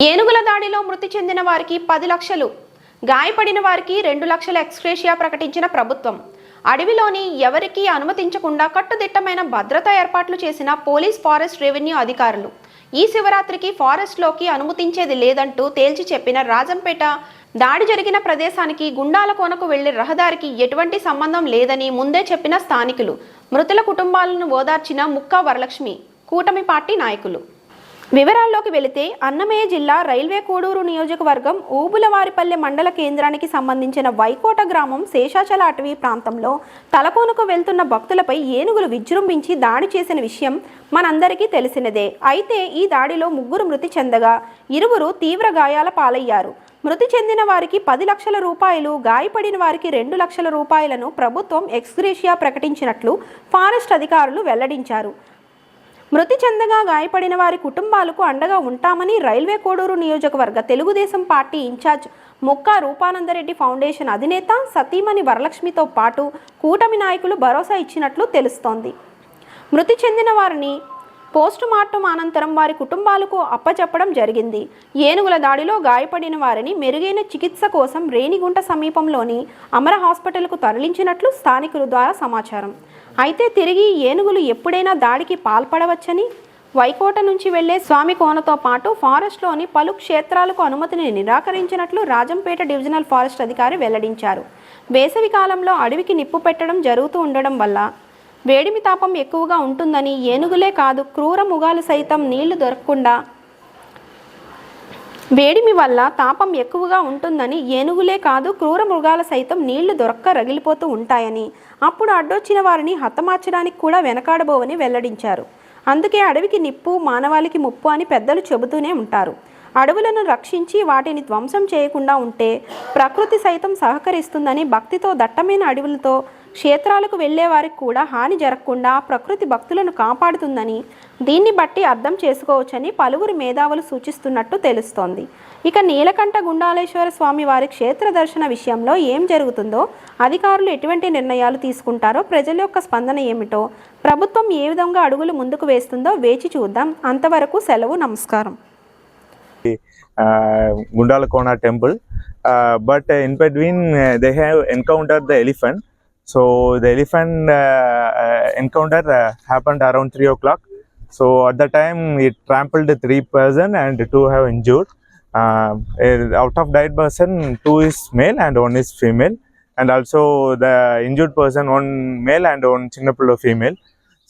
ఏనుగుల దాడిలో మృతి చెందిన వారికి 10 లక్షలు, గాయపడిన వారికి 2 లక్షల ఎక్స్‌గ్రేషియా ప్రకటించిన ప్రభుత్వం. అడవిలోని ఎవరికీ అనుమతించకుండా కట్టుదిట్టమైన భద్రతా ఏర్పాట్లు చేసిన పోలీస్, ఫారెస్ట్, రెవెన్యూ అధికారులు. ఈ శివరాత్రికి ఫారెస్ట్లోకి అనుమతించేది లేదంటూ తేల్చి చెప్పిన రాజంపేట. దాడి జరిగిన ప్రదేశానికి గుండాల కోనకు వెళ్లే రహదారికి ఎటువంటి సంబంధం లేదని ముందే చెప్పిన స్థానికులు. మృతుల కుటుంబాలను ఓదార్చిన ముక్కా వరలక్ష్మి, కూటమి పార్టీ నాయకులు. వివరాల్లోకి వెళితే అన్నమయ్య జిల్లా రైల్వే కోడూరు నియోజకవర్గం ఊబులవారిపల్లె మండల కేంద్రానికి సంబంధించిన వైకోట గ్రామం శేషాచల అటవీ ప్రాంతంలో తలకోనకు వెళ్తున్న భక్తులపై ఏనుగులు విజృంభించి దాడి చేసిన విషయం మనందరికీ తెలిసినదే. అయితే ఈ దాడిలో 3 మృతి చెందగా 2 తీవ్ర గాయాల పాలయ్యారు. మృతి చెందిన వారికి 10 లక్షల రూపాయలు, గాయపడిన వారికి 2 లక్షల రూపాయలను ప్రభుత్వం ఎక్స్‌గ్రేషియా ప్రకటించినట్లు ఫారెస్ట్ అధికారులు వెల్లడించారు. మృతి చెందగా గాయపడిన వారి కుటుంబాలకు అండగా ఉంటామని రైల్వే కోడూరు నియోజకవర్గ Telugu Desam party incharge Mukka Rupananda Reddy foundation అధినేత సతీమణి వరలక్ష్మితో పాటు కూటమి నాయకులు భరోసా ఇచ్చినట్లు తెలుస్తోంది. మృతి చెందిన వారిని పోస్టుమార్టం అనంతరం వారి కుటుంబాలకు అప్పచెప్పడం జరిగింది. ఏనుగుల దాడిలో గాయపడిన వారిని మెరుగైన చికిత్స కోసం రేణిగుంట సమీపంలోని అమర హాస్పిటల్కు తరలించినట్లు స్థానికుల ద్వారా సమాచారం. అయితే తిరిగి ఏనుగులు ఎప్పుడైనా దాడికి పాల్పడవచ్చని, వైకోట నుంచి వెళ్లే స్వామి కోనతో పాటు ఫారెస్ట్లోని పలు క్షేత్రాలకు అనుమతిని నిరాకరించినట్లు రాజంపేట డివిజనల్ ఫారెస్ట్ అధికారి వెల్లడించారు. వేసవి కాలంలో అడవికి నిప్పు పెట్టడం జరుగుతూ ఉండడం వల్ల వేడిమి తాపం ఎక్కువగా ఉంటుందని, ఏనుగులే కాదు క్రూర మృగాలు సైతం నీళ్లు దొరకకుండా వేడిమి వల్ల తాపం ఎక్కువగా ఉంటుందని, ఏనుగులే కాదు క్రూర మృగాల సైతం నీళ్లు దొరక్క రగిలిపోతూ ఉంటాయని, అప్పుడు అడ్డొచ్చిన వారిని హతమార్చడానికి కూడా వెనకాడబోవని వెల్లడించారు. అందుకే అడవికి నిప్పు మానవాళికి ముప్పు అని పెద్దలు చెబుతూనే ఉంటారు. అడవులను రక్షించి వాటిని ధ్వంసం చేయకుండా ఉంటే ప్రకృతి సైతం సహకరిస్తుందని, భక్తితో దట్టమైన అడవులతో క్షేత్రాలకు వెళ్లే వారికి కూడా హాని జరగకుండా ప్రకృతి భక్తులను కాపాడుతుందని దీన్ని బట్టి అర్థం చేసుకోవచ్చని పలువురు మేధావులు సూచిస్తున్నట్టు తెలుస్తోంది. ఇక నీలకంఠ గుండాలేశ్వర స్వామి వారి క్షేత్ర దర్శన విషయంలో ఏం జరుగుతుందో, అధికారులు ఎటువంటి నిర్ణయాలు తీసుకుంటారో, ప్రజల యొక్క స్పందన ఏమిటో, ప్రభుత్వం ఏ విధంగా అడుగులు ముందుకు వేస్తుందో వేచి చూద్దాం. అంతవరకు సెలవు, నమస్కారం. Gundalakona temple, but in between they have encountered the elephant. So the elephant encounter happened around 3 o'clock. So at the time it trampled 3 persons and 2 have injured. Out of died person, 2 is male and 1 is female, and also the injured person 1 male and 1 chinnapullo female.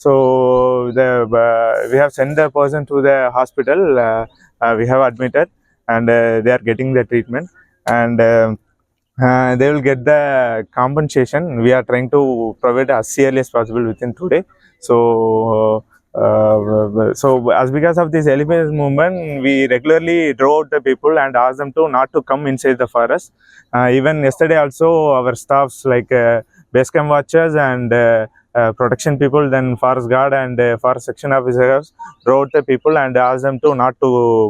So we have sent the person to the hospital. We have admitted and they are getting the treatment, and they will get the compensation. We are trying to provide as early as possible within 2 days. So as because of this elephant movement, we regularly draw out the people and ask them to not to come inside the forest. Even yesterday also our staffs like base camp watchers and protection people, then forest guard and forest section officers wrote the people and asked them to not to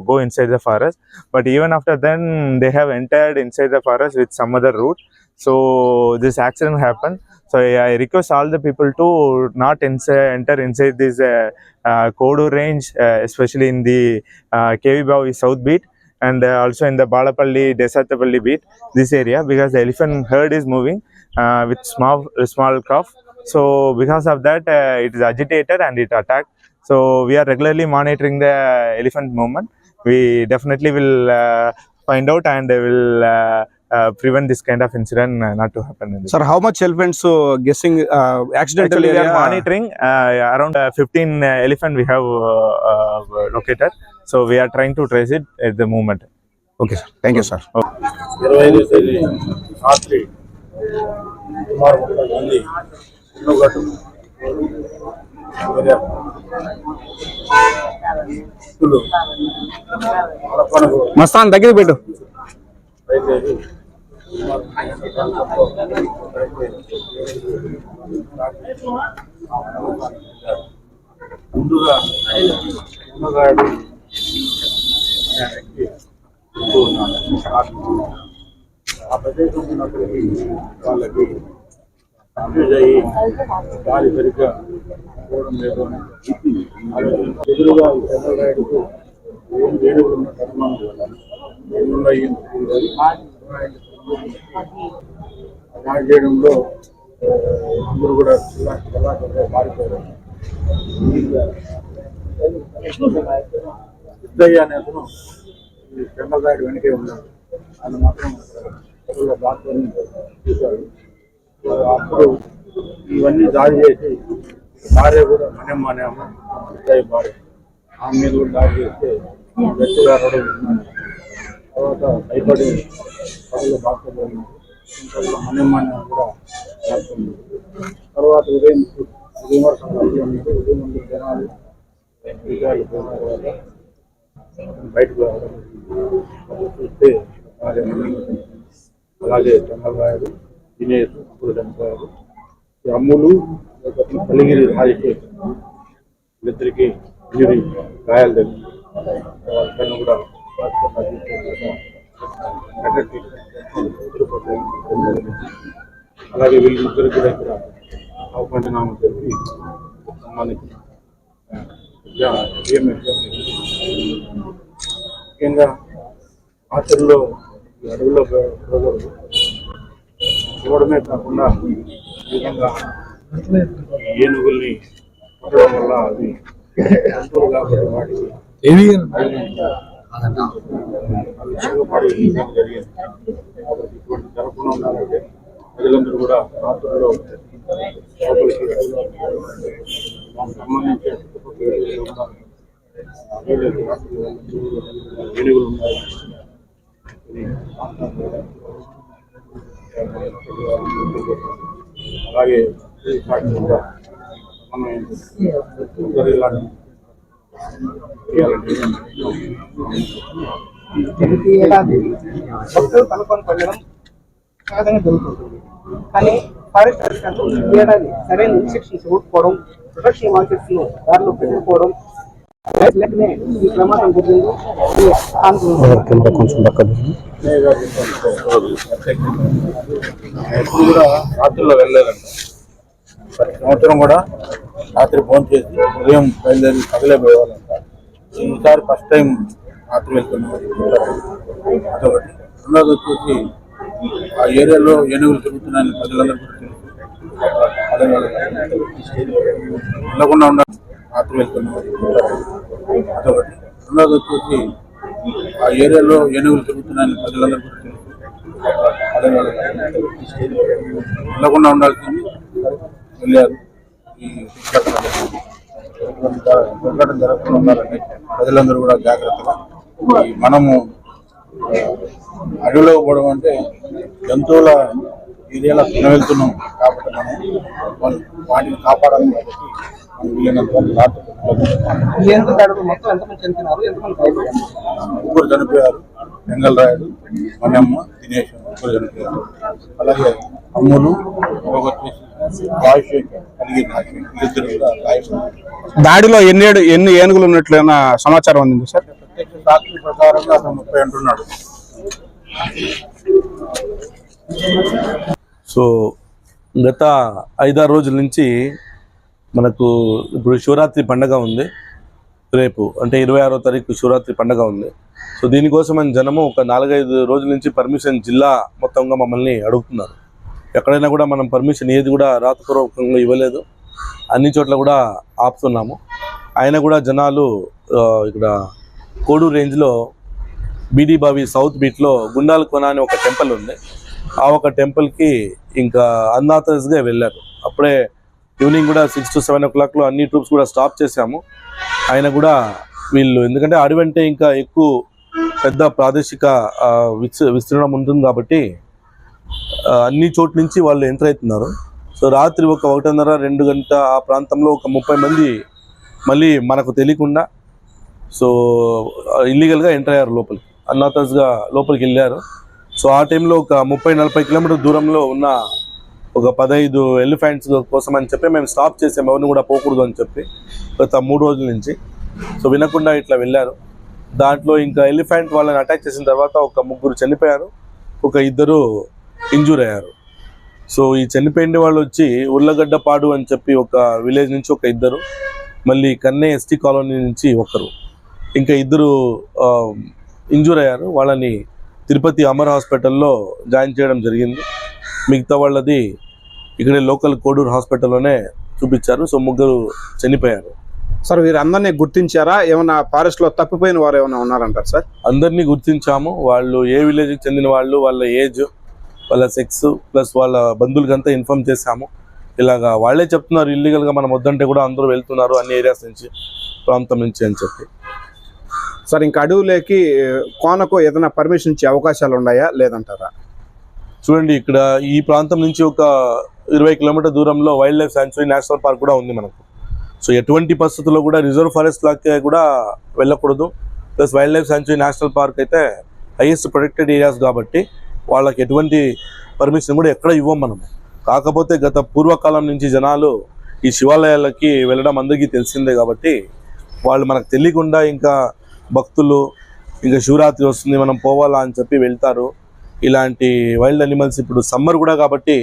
go inside the forest. But even after then they have entered inside the forest with some other route. So this accident happened. So I request all the people to not enter inside this Kodur range, especially in the KV Bavi South Beat and also in the Balapalli, Desatapalli Beat, this area, because the elephant herd is moving with small calf. So because of that it is agitated and it attacked. So we are regularly monitoring the elephant movement. We definitely will find out and will prevent this kind of incident not to happen. Sir, how much elephants guessing accidentally? Actually, we are monitoring around 15 elephant we have located. So we are trying to trace it at the moment. Okay sir, thank you sir. Mastan దగ్గర పెట్టు. గాలి సరిగ్గా పోవడం లేదు అని ఎదురుగా ఏనుగులు ఉన్న ధర్మం దాడి చేయడంలో అందరూ కూడా మారిపోయారు. సిద్ధయ్య అనే అతను ఈ చెంగల్రాయుడు వెనకే ఉన్నాడు. ఆయన మాత్రం దాంట్లోనే చూశాడు. అప్పుడు ఇవన్నీ దాడి చేసి భార్య కూడా మనమ్మ అనే అమ్మ సిద్ధయ్య భార్య ఆమె మీద కూడా దాడి చేస్తే గట్టిగా ఉన్నాడు. తర్వాత భయపడి పనులు డాక్టర్లు ఉన్నారు. మనమ్మ అనే కూడా డాక్టర్ ఉన్నారు. తర్వాత ఉదయం వరకు ఉదయం ముందు జనాలు బయటకు రావడం చూస్తే అలాగే చంద్రబాబు దినేష్ అప్పుడు చనిపోయారు. అమ్ములు కలిగిరి రాజశేఖర్ ఇద్దరికి గాయాలు జరిగింది. వాళ్ళని కూడా అలాగే వీళ్ళు ముగ్గురికి కూడా ఇక్కడ అవపంచనామం జరిపి సంబంధించిన ముఖ్యంగా ఆచరణలో అడవుల్లో చూడడమే కాకుండా ముఖ్యంగా ఏనుగుల్ని పట్టడం వల్ల అది జంతువులు కాబట్టి వాటికి జరిగింది. కాబట్టి ఇటువంటి జరగకుండా ఉండాలంటే ప్రజలందరూ కూడా రాత్రుల్లో లోపలికి దానికి సంబంధించిన ఏనుగులు ఉన్నాయి. అలాగే మనం ప్రతి ఏడాది భక్తులు తలకొని పడడం సహజంగా జరుగుతుంటుంది. కానీ ఫారెస్ట్ అధికారులు ఈ ఏడాది సరైన ఇన్స్ట్రక్షన్స్ ఇవ్వకపోవడం, ప్రొటెక్షన్ మార్కెట్స్ ను దారిలో పెట్టకపోవడం లేకనే ఈ ప్రమాదం జరిగింది. ఎప్పుడు కూడా రాత్రుల్లో వెళ్ళలేదంట. ప్రతి సంవత్సరం కూడా రాత్రి ఫోన్ చేసి ఉదయం బయలుదేరి పగలే పోయేవాళ్ళంట. ఈసారి ఫస్ట్ టైం రాత్రి వెళ్తున్నాం. అదొకటి. రెండోది వచ్చేసి ఆ ఏరియాలో ఏనుగులు తిరుగుతున్నాయని ప్రజలందరూ కూడా తెలుసు. అదే వెళ్ళకుండా ఉండాలి. రాత్రి వెళ్తున్నాం. అదొకటి. రెండోది వచ్చేసి ఆ ఏరియాలో ఏనుగులు తిరుగుతున్నాయని ప్రజలందరూ కూడా తెలుసు. అదే వెళ్ళకుండా ఉండాల్సింది వెళ్ళారు. ఈ దుర్ఘటన జరగకుండా ఉండాలంటే ప్రజలందరూ కూడా జాగ్రత్తగా మనము అడవిలో పోవడం అంటే జంతువుల ఏరియాలో వెళ్తున్నాం కాబట్టి మనం వాటిని కాపాడాలి. కాబట్టి మనం వీలైనంత ముగ్గురు చనిపోయారు. చెంగల్రాయుడు, మనమ్మ, దినేష్ ముగ్గురు చనిపోయారు. అలాగే అమ్ములు దాడిలో ఎన్ని ఏనుగులు ఉన్నట్లు సమాచారం అందింది సార్? ప్రత్యక్ష సాక్షి ప్రకారంగా అతను 30 అంటున్నాడు. సో గత 5-6 రోజుల నుంచి మనకు ఇప్పుడు శివరాత్రి పండగ ఉంది. రేపు అంటే 26వ తారీఖు శివరాత్రి పండగ ఉంది. సో దీనికోసం మన జనము ఒక 4-5 రోజుల నుంచి పర్మిషన్ జిల్లా మొత్తంగా మమ్మల్ని అడుగుతున్నారు. ఎక్కడైనా కూడా మనం పర్మిషన్ ఏది కూడా రాతపూర్వకంగా ఇవ్వలేదు. అన్ని చోట్ల కూడా ఆపుతున్నాము. అయినా కూడా జనాలు ఇక్కడ కోడూరు రేంజ్లో బీడీ బావి సౌత్ బీట్లో గుండాల కొన అని ఒక టెంపుల్ ఉంది. ఆ ఒక టెంపుల్కి ఇంకా అన్ఆథరైజ్గా వెళ్ళారు. అప్పుడే ఈవినింగ్ కూడా 6 to 7 o'clock అన్ని ట్రూప్స్ కూడా స్టాప్ చేశాము. అయినా కూడా వీళ్ళు ఎందుకంటే అడవి అంటే ఇంకా ఎక్కువ పెద్ద ప్రాదేశిక విస్తీర్ణం ఉంటుంది కాబట్టి అన్ని చోట్ల నుంచి వాళ్ళు ఎంటర్ అవుతున్నారు. సో రాత్రి 1:30-2 గంట ఆ ప్రాంతంలో ఒక 30 మంది మళ్ళీ మనకు తెలియకుండా సో ఇల్లీగల్గా ఎంటర్ అయ్యారు లోపలికి. అన్ఆథరైజ్గా లోపలికి వెళ్ళారు. సో ఆ టైంలో ఒక 30-40 కిలోమీటర్ దూరంలో ఉన్న ఒక 15 ఎలిఫెంట్స్ కోసం అని చెప్పి మేము స్టాప్ చేసాము. ఎవరిని కూడా పోకూడదు అని చెప్పి గత 3 రోజుల నుంచి. సో వినకుండా ఇట్లా వెళ్ళారు. దాంట్లో ఇంకా ఎలిఫెంట్ వాళ్ళని అటాక్ చేసిన తర్వాత ఒక 3 చనిపోయారు, ఒక 2 ఇంజూర్ అయ్యారు. సో ఈ చనిపోయిన వాళ్ళు వచ్చి ఉర్లగడ్డపాడు అని చెప్పి ఒక విలేజ్ నుంచి ఒక 2, మళ్ళీ కన్నే ఎస్టీ కాలనీ నుంచి 1. ఇంకా 2 ఇంజూర్ అయ్యారు. వాళ్ళని తిరుపతి అమర్ హాస్పిటల్లో జాయిన్ చేయడం జరిగింది. మిగతా వాళ్ళది ఇక్కడే లోకల్ కోడూరు హాస్పిటల్లోనే చూపించారు. సో 3 చనిపోయారు. సార్ వీరందరినీ గుర్తించారా? ఏమైనా ఫారెస్ట్ లో తప్పిపోయిన వారు ఏమైనా ఉన్నారంటారు సార్? అందరినీ గుర్తించాము. వాళ్ళు ఏ విలేజ్కి చెందిన వాళ్ళు, వాళ్ళ ఏజ్, వాళ్ళ సెక్స్ ప్లస్ వాళ్ళ బంధువులకంతా ఇన్ఫార్మ్ చేశాము. ఇలాగా వాళ్ళే చెప్తున్నారు ఇల్లీగల్గా మనం వద్దంటే కూడా అందరూ వెళ్తున్నారు అన్ని ఏరియాస్ నుంచి, ప్రాంతం నుంచి అని చెప్పి. సార్ ఇంకా అడవులోకి కోనకు ఏదైనా పర్మిషన్ ఇచ్చే అవకాశాలు ఉన్నాయా లేదంటారా? చూడండి, ఇక్కడ ఈ ప్రాంతం నుంచి ఒక 20 కిలోమీటర్ దూరంలో wild life sanctuary national park కూడా ఉంది మనకు. సో ఎటువంటి పరిస్థితుల్లో కూడా రిజర్వ్ ఫారెస్ట్ లాగా కూడా వెళ్ళకూడదు. Plus wild life sanctuary national park అయితే హైయెస్ట్ ప్రొటెక్టెడ్ ఏరియాస్ కాబట్టి వాళ్ళకి ఎటువంటి పర్మిషన్ కూడా ఎక్కడ ఇవ్వం మనం. కాకపోతే గత పూర్వకాలం నుంచి జనాలు ఈ శివాలయాలకి వెళ్ళడం అందరికీ తెలిసిందే కాబట్టి వాళ్ళు మనకు తెలియకుండా ఇంకా భక్తులు ఇంకా శివరాత్రి వస్తుంది మనం పోవాలా అని చెప్పి వెళ్తారు. ఇలాంటి వైల్డ్ అనిమల్స్ ఇప్పుడు సమ్మర్ కూడా కాబట్టి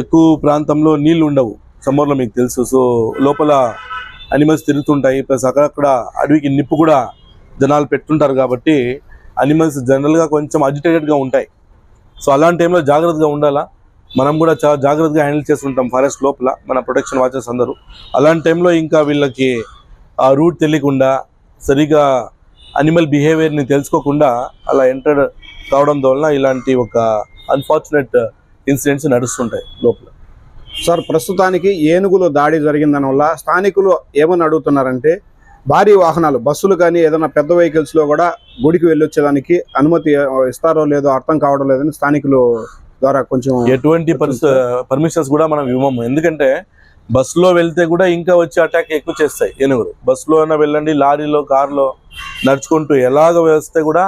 ఎక్కువ ప్రాంతంలో నీళ్ళు ఉండవు సమ్మర్లో, మీకు తెలుసు. సో లోపల అనిమల్స్ తిరుగుతుంటాయి. ప్లస్ అక్కడక్కడ అడవికి నిప్పు కూడా జనాలు పెట్టుంటారు కాబట్టి అనిమల్స్ జనరల్గా కొంచెం అజిటేటెడ్గా ఉంటాయి. సో అలాంటి టైంలో జాగ్రత్తగా ఉండాలా. మనం కూడా చాలా జాగ్రత్తగా హ్యాండిల్ చేస్తుంటాం ఫారెస్ట్ లోపల మన ప్రొటెక్షన్ వాచెస్ అందరూ. అలాంటి టైంలో ఇంకా వీళ్ళకి ఆ రూట్ తెలియకుండా సరిగా అనిమల్ బిహేవియర్ని తెలుసుకోకుండా అలా ఎంటర్ కావడం వలన ఇలాంటి ఒక అన్ఫార్చునేట్ ఇన్సిడెంట్స్ నడుస్తుంటాయి లోపల. సార్ ప్రస్తుతానికి ఏనుగులు దాడి జరిగిందని వల్ల స్థానికులు ఏమని అడుగుతున్నారంటే భారీ వాహనాలు బస్సులు కానీ ఏదైనా పెద్ద వెహికల్స్లో కూడా గుడికి వెళ్ళొచ్చేదానికి అనుమతి ఇస్తారో లేదో అర్థం కావడం లేదని స్థానికులు ద్వారా కొంచెం ఎటువంటి పర్మిషన్స్ కూడా మనం ఇవ్వము. ఎందుకంటే బస్సులో వెళ్తే కూడా ఇంకా వచ్చి అటాక్ ఎక్కువ చేస్తాయి ఏనుగులు. బస్సులో అయినా వెళ్ళండి, లారీలో, కారులో నడుచుకుంటూ ఎలాగ వేస్తే కూడా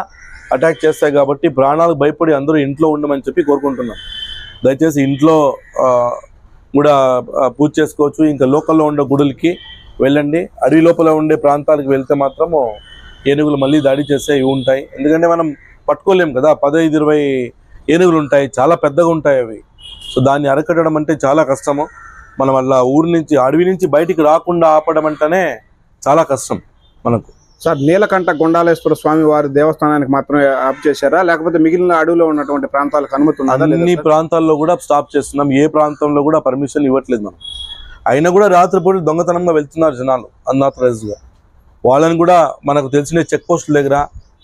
అటాక్ చేస్తాయి కాబట్టి ప్రాణాలకు భయపడి అందరూ ఇంట్లో ఉండమని చెప్పి కోరుకుంటున్నాం. దయచేసి ఇంట్లో కూడా పూజ చేసుకోవచ్చు. ఇంకా లోకల్లో ఉండే గుడులకి వెళ్ళండి. అడవి లోపల ఉండే ప్రాంతాలకు వెళ్తే మాత్రము ఏనుగులు మళ్ళీ దాడి చేసేవి ఉంటాయి. ఎందుకంటే మనం పట్టుకోలేము కదా, 15-20 ఏనుగులు ఉంటాయి, చాలా పెద్దగా ఉంటాయి అవి. సో దాన్ని అరకట్టడం అంటే చాలా కష్టము. మనం అలా ఊరి నుంచి అడవి నుంచి బయటికి రాకుండా ఆపడం అంటేనే చాలా కష్టం మనకు. సార్ నీలకంఠ గుండాలేశ్వర స్వామి వారి దేవస్థానానికి మాత్రమే ఆప్ చేశారా లేకపోతే మిగిలిన అడవిలో ఉన్నటువంటి ప్రాంతాలకు అనుమతి ఉన్నదా? అన్ని ప్రాంతాల్లో కూడా స్టాప్ చేస్తున్నాం. ఏ ప్రాంతంలో కూడా పర్మిషన్ ఇవ్వట్లేదు మనం. అయినా కూడా రాత్రిపూట దొంగతనంగా వెళ్తున్నారు జనాలు అన్ఆథరైజ్డ్గా. వాళ్ళని కూడా మనకు తెలిసిన చెక్ పోస్టుల దగ్గర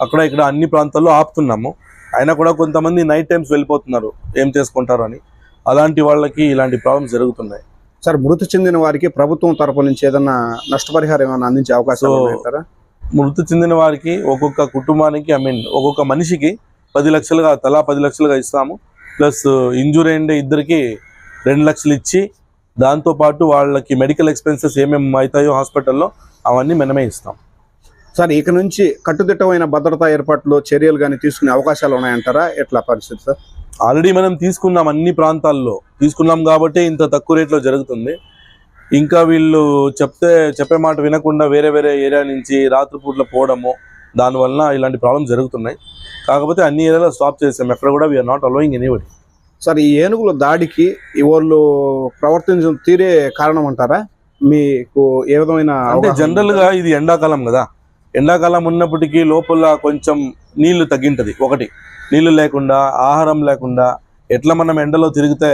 అక్కడ ఇక్కడ అన్ని ప్రాంతాల్లో ఆపుతున్నాము. అయినా కూడా కొంతమంది నైట్ టైమ్స్ వెళ్ళిపోతున్నారు ఏం చేసుకుంటారు అని. అలాంటి వాళ్ళకి ఇలాంటి ప్రాబ్లమ్స్ జరుగుతున్నాయి. సార్ మృతి చెందిన వారికి ప్రభుత్వం తరపు నుంచి ఏదైనా నష్టపరిహారం ఏమైనా అందించే అవకాశం ఉంటారా? మృతి చెందిన వారికి ఒక్కొక్క కుటుంబానికి ఒక్కొక్క మనిషికి 10 లక్షలుగా తలా 10 లక్షలుగా ఇస్తాము. ప్లస్ ఇంజూరీ అయిన ఇద్దరికి 2 లక్షలు ఇచ్చి దాంతోపాటు వాళ్ళకి మెడికల్ ఎక్స్పెన్సెస్ ఏమేమి అవుతాయో హాస్పిటల్లో అవన్నీ మనమే ఇస్తాం. సార్ ఇక నుంచి కట్టుదిట్టమైన భద్రతా ఏర్పాట్లు చర్యలు కానీ తీసుకునే అవకాశాలు ఉన్నాయంటారా? ఎట్లా పరిస్థితి సార్? ఆల్రెడీ మనం తీసుకున్నాం, అన్ని ప్రాంతాల్లో తీసుకున్నాం కాబట్టి ఇంత తక్కువ రేట్లో జరుగుతుంది. ఇంకా వీళ్ళు చెప్పే మాట వినకుండా వేరే ఏరియా నుంచి రాత్రిపూట్ల పోవడము, దానివల్ల ఇలాంటి ప్రాబ్లమ్స్ జరుగుతున్నాయి. కాకపోతే అన్ని ఏరియాలో స్టాప్ చేసాం. ఎక్కడ కూడా we're not allowing anybody. Sir ఈ ఏనుగుల దాడికి వాళ్ళు ప్రవర్తించిన తీరే కారణం అంటారా? మీకు ఏ విధమైన అంటే జనరల్గా ఇది ఎండాకాలం కదా, ఎండాకాలం ఉన్నప్పటికీ లోపల కొంచెం నీళ్లు తగ్గింటది. ఒకటి నీళ్లు లేకుండా, ఆహారం లేకుండా ఎట్లా మనం ఎండలో తిరిగితే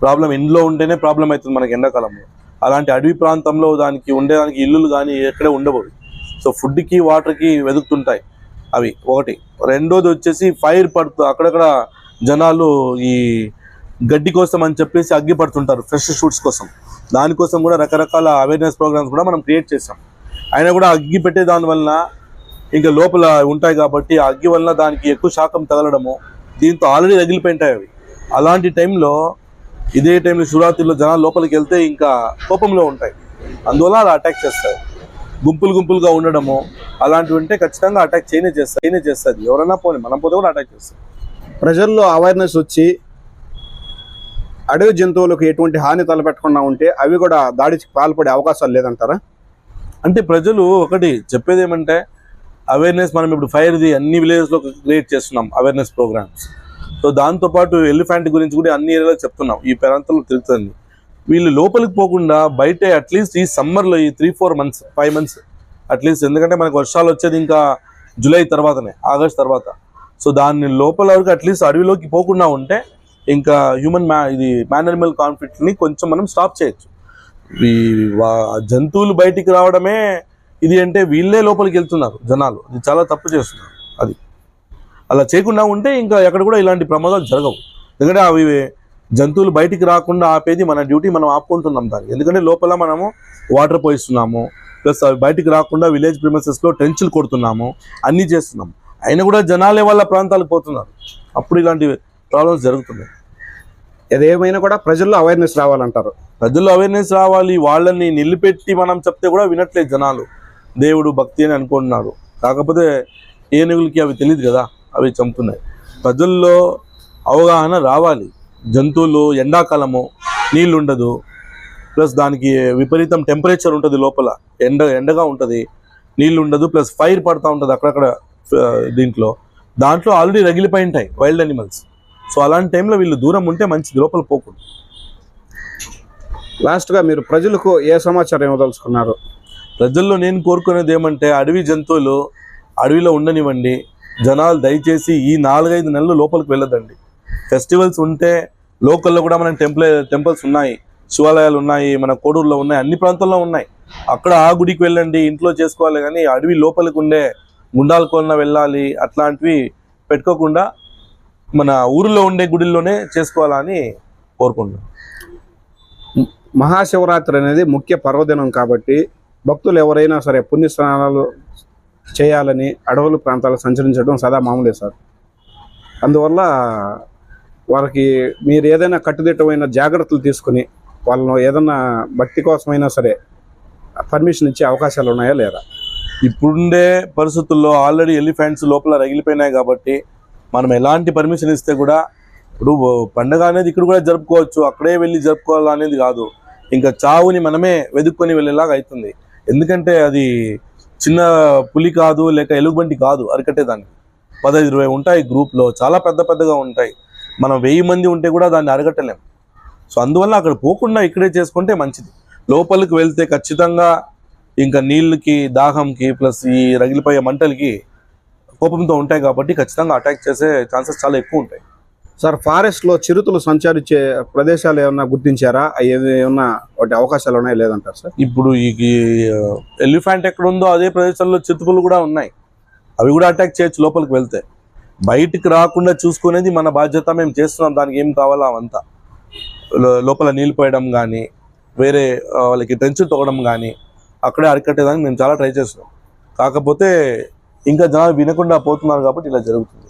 ప్రాబ్లం, ఇంట్లో ఉంటేనే ప్రాబ్లం అవుతుంది మనకి ఎండాకాలంలో. అలాంటి అడవి ప్రాంతంలో దానికి ఉండేదానికి ఇల్లులు కానీ ఎక్కడే ఉండవు. సో ఫుడ్కి వాటర్కి వెతుకుతుంటాయి అవి. ఒకటి. రెండోది వచ్చేసి ఫైర్ పడుతూ అక్కడక్కడ జనాలు ఈ గడ్డి కోసం అని చెప్పేసి అగ్గి పడుతుంటారు ఫ్రెష్ షూట్స్ కోసం. దానికోసం కూడా రకరకాల అవేర్నెస్ ప్రోగ్రామ్స్ కూడా మనం క్రియేట్ చేసాం. అయినా కూడా అగ్గి పెట్టే దానివల్ల ఇంకా లోపల ఉంటాయి కాబట్టి ఆ అగ్గి వల్ల దానికి ఎక్కువ శాఖం తగలడము, దీంతో ఆల్రెడీ రగిలిపోయింటాయి అవి. అలాంటి టైంలో ఇదే టైంలో శివరాత్రిలో జనాలు లోపలికి వెళ్తే ఇంకా కోపంలో ఉంటాయి, అందువల్ల అలా అటాక్ చేస్తాయి. గుంపులుగా ఉండడము అలాంటివి ఉంటే ఖచ్చితంగా అటాక్ చేస్తుంది. ఎవరైనా పోనీ, మనం పోతే కూడా అటాక్ చేస్తాం. ప్రజల్లో అవేర్నెస్ వచ్చి అడవి జంతువులకు ఎటువంటి హాని తలపెట్టకుండా ఉంటే అవి కూడా దాడికి పాల్పడే అవకాశాలు లేదంటారా? అంటే ప్రజలు ఒకటి చెప్పేది ఏమంటే అవేర్నెస్, మనం ఇప్పుడు ఫైర్ది అన్ని విలేజెస్లో క్రియేట్ చేస్తున్నాం అవేర్నెస్ ప్రోగ్రామ్స్. సో దాంతోపాటు ఎలిఫెంట్ గురించి కూడా అన్ని ఏరియాలో చెప్తున్నాం. ఈ ప్రాంతంలో తిరుగుతుంది. వీళ్ళు లోపలికి పోకుండా బయటే అట్లీస్ట్ ఈ సమ్మర్లో ఈ 3-4 months 5 months అట్లీస్ట్, ఎందుకంటే మనకు వర్షాలు వచ్చేది ఇంకా జూలై తర్వాతనే, ఆగస్ట్ తర్వాత. సో దాని లోపల వరకు అట్లీస్ట్ అడవిలోకి పోకుండా ఉంటే ఇంకా ఇది మ్యాన్ అనిమల్ కాన్ఫ్లిక్ట్ని కొంచెం మనం స్టాప్ చేయొచ్చు. ఈ జంతువులు బయటికి రావడమే ఇది అంటే వీళ్ళే లోపలికి వెళ్తున్నారు జనాలు, ఇది చాలా తప్పు చేస్తున్నారు. అది అలా చేయకుండా ఉంటే ఇంకా ఎక్కడ కూడా ఇలాంటి ప్రమాదాలు జరగవు. ఎందుకంటే అవి జంతువులు బయటికి రాకుండా ఆపేది మన డ్యూటీ, మనం ఆపుకుంటున్నాం దానికి. ఎందుకంటే లోపల మనము వాటర్ పోయిస్తున్నాము, ప్లస్ అవి బయటికి రాకుండా విలేజ్ ప్రిమిసెస్లో ట్రెంచ్లు కొడుతున్నాము, అన్నీ చేస్తున్నాము. అయినా కూడా జనాలే వాళ్ళ ప్రాంతాలకు పోతున్నారు, అప్పుడు ఇలాంటి ప్రాబ్లమ్స్ జరుగుతున్నాయి. ఏదేమైనా కూడా ప్రజల్లో అవేర్నెస్ రావాలంటారు. ప్రజల్లో అవేర్నెస్ రావాలి. వాళ్ళని నిలిపెట్టి మనం చెప్తే కూడా వినట్లేదు జనాలు. దేవుడు భక్తి అని అనుకుంటున్నారు, కాకపోతే ఏనుగులకి అవి తెలియదు కదా, అవి చంపుతున్నాయి. ప్రజల్లో అవగాహన రావాలి. జంతువులు ఎండాకాలము నీళ్ళు ఉండదు, ప్లస్ దానికి విపరీతం టెంపరేచర్ ఉంటుంది, లోపల ఎండగా ఉంటుంది, నీళ్ళు ఉండదు, ప్లస్ ఫైర్ పడుతూ ఉంటుంది అక్కడక్కడ దాంట్లో ఆల్రెడీ రగిలిపోయి ఉంటాయి వైల్డ్ అనిమల్స్. సో అలాంటి టైంలో వీళ్ళు దూరం ఉంటే మంచిది, లోపల పోకూడదు. లాస్ట్గా మీరు ప్రజలకు ఏ సమాచారం ఇవ్వదలుచుకున్నారు? ప్రజల్లో నేను కోరుకునేది ఏమంటే, అడవి జంతువులు అడవిలో ఉండనివ్వండి. జనాలు దయచేసి ఈ 4-5 నెలలు లోపలికి వెళ్ళదండి. ఫెస్టివల్స్ ఉంటే లోకల్లో కూడా మనకి టెంపుల్స్ ఉన్నాయి, శివాలయాలు ఉన్నాయి, మన కోడూరులో ఉన్నాయి, అన్ని ప్రాంతాల్లో ఉన్నాయి. అక్కడ ఆ గుడికి వెళ్ళండి, ఇంట్లో చేసుకోవాలి. కానీ అడవి లోపలికి ఉండే గుండాల కొన్న వెళ్ళాలి అట్లాంటివి పెట్టుకోకుండా మన ఊరిలో ఉండే గుడిల్లోనే చేసుకోవాలని కోరుకుంటున్నాను. మహాశివరాత్రి అనేది ముఖ్య పర్వదినం కాబట్టి భక్తులు ఎవరైనా సరే పుణ్యస్నానాలు చేయాలని అడవుల ప్రాంతాలకు సంచరించడం సదా మామూలే సార్. అందువల్ల వారికి మీరు ఏదైనా కట్టుదిట్టమైన జాగ్రత్తలు తీసుకుని వాళ్ళను ఏదైనా భక్తి కోసమైనా సరే పర్మిషన్ ఇచ్చే అవకాశాలు ఉన్నాయా లేదా? ఇప్పుడుండే పరిస్థితుల్లో ఆల్రెడీ ఎలిఫెంట్స్ లోపల రగిలిపోయినాయి కాబట్టి మనం ఎలాంటి పర్మిషన్ ఇస్తే కూడా, ఇప్పుడు పండగ అనేది ఇక్కడ కూడా జరుపుకోవచ్చు, అక్కడే వెళ్ళి జరుపుకోవాలనేది కాదు. ఇంకా చావుని మనమే వెతుక్కొని వెళ్ళేలాగా అవుతుంది. ఎందుకంటే అది చిన్న పులి కాదు, లేక ఎలుగుబంటి కాదు అరికట్టేదాన్ని. 15-20 ఉంటాయి గ్రూప్లో, చాలా పెద్దగా ఉంటాయి. మనం 1000 మంది ఉంటే కూడా దాన్ని అరగట్టలేం. సో అందువల్ల అక్కడ పోకుండా ఇక్కడే చేసుకుంటే మంచిది. లోపలికి వెళ్తే ఖచ్చితంగా ఇంకా నీళ్ళకి, దాహంకి, ప్లస్ ఈ రగిలిపోయే మంటలకి కోపంతో ఉంటాయి కాబట్టి ఖచ్చితంగా అటాక్ చేసే ఛాన్సెస్ చాలా ఎక్కువ ఉంటాయి. సార్, ఫారెస్ట్లో చిరుతలు సంచరించే ప్రదేశాలు ఏమన్నా గుర్తించారా? ఏమన్నా వాటి అవకాశాలు ఉన్నాయా లేదంటారు సార్? ఇప్పుడు ఈ ఎలిఫెంట్ ఎక్కడ ఉందో అదే ప్రదేశాల్లో చిరుతపులు కూడా ఉన్నాయి, అవి కూడా అటాక్ చేయొచ్చు లోపలికి వెళ్తే. బయటికి రాకుండా చూసుకునేది మన బాధ్యత, మేము చేస్తున్నాం. దానికి ఏం కావాలో అవంతా లోపల నీళ్ళు పోయడం కానీ, వేరే వాళ్ళకి ట్రెంచ్లు తొక్కడం కానీ అక్కడే అరికట్టేదానికి మేము చాలా ట్రై చేస్తున్నాం. కాకపోతే ఇంకా జనాలు వినకుండా పోతున్నారు కాబట్టి ఇలా జరుగుతుంది.